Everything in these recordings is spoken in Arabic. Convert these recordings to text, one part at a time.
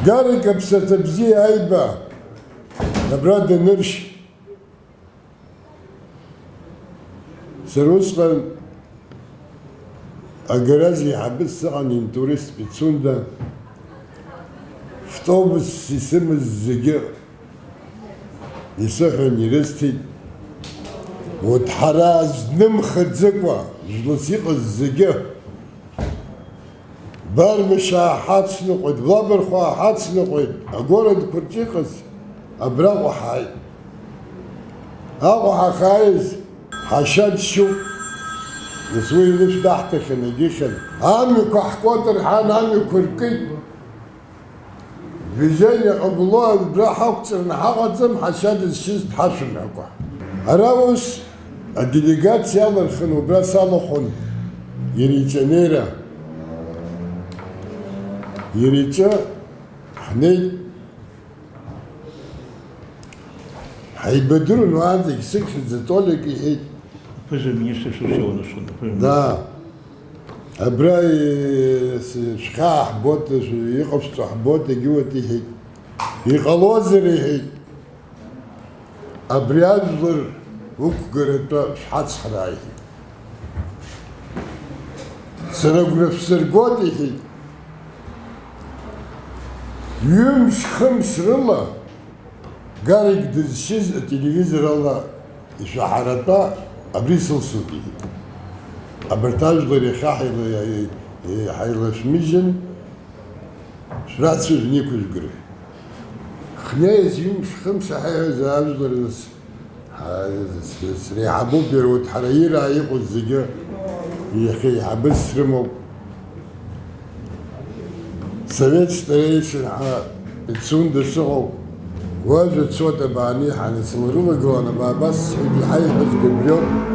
قال كبسة بزي هايبة نبراد نرش سروسقا أجرازي حبس عن تورست بتسوندا فطوبس يسمى الزجاء يسخن يرستي وتحراز نمخد زقوة جلسيق الزجاء بار مشا حاتس نقود بلابر خوا حاتس نقود أقول كرتيقس أبراغو حاي أقو حخايز حشاد شو نسوي ليش تحتك نديشن عمي كحكوتر حان عمي كركيت بيجاني الله براحة وكتر نحاقت زم حشاد الشيز تحشن أقوى أراوس الديليغات سيالر خنو برا صالحون يريتا نيرا يريتا حني حيبدلوا انه عندك سكشن زتولك ايه да. أبراي شخاح بوت يقف صح بوت جوتي هيك يقلوزري هيك أبرياجر وكرت شحات صحراي سنقول في سرقوتي هيك يمش خمس رلا قال يقدر شيز التلفزيون الله يشحرتا أبريسل سوتي أبرتاج غير خاحي حيل شميجن شرات سوزني كوش قري خنايز يوم خمسة حيز أجدر نس سري حبوب يروت حرايرة يقو الزجاج يخي حبس رمو سويت ستريشن تسون دسو واجد صوت باني حن سمروا قوانا بس حدي حي حزق اليوم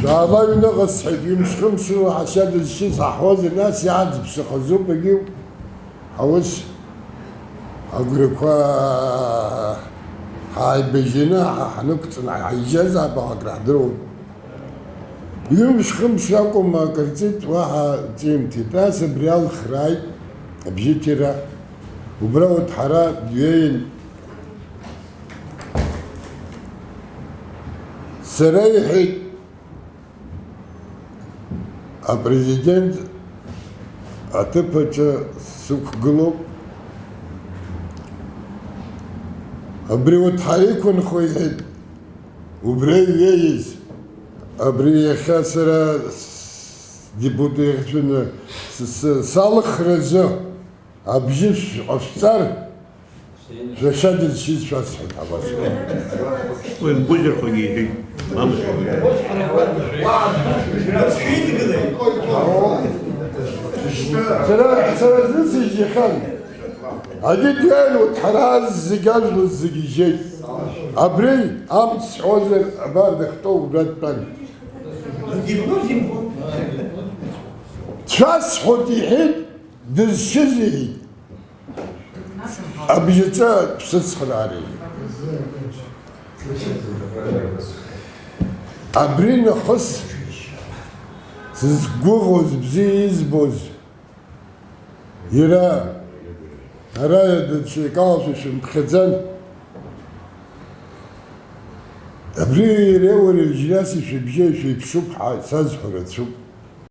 شعبا ينغص حدي مش خمسة عشان الشيء صحوز الناس يعد بسخزوب بجيو حوش أقول لك هاي بجنا حنقطع حيجازها بقى دروب يوم مش خمسة أقوم ما كرتيت واحد تيمتي تاسب ريال خراي بجيتيرا وبراوت حرات ديين سريحي البريزيدنت أتبتش سوق قلوب أبريوت حريكون خويهد وبري ييز أبري خاسرة ديبوتي صالح رزو أبجيش أفسر رشاد الشيز شو أسحب عباس وين بوجر خويهي مامس سرا زنسي جيخان هادي ديالو تحراز الزقاج والزقيجي أبري أمس عوزر بارد خطو براد بان تشاس حوتي حيد دز شزي أبيجتا بسسخن عليه أبرين خص سزقوغوز بزيز بوز يرا هرايا شيكاوس وشمخزن أبري ريول الجلاسي في بجي في بشوب سازحر تشوب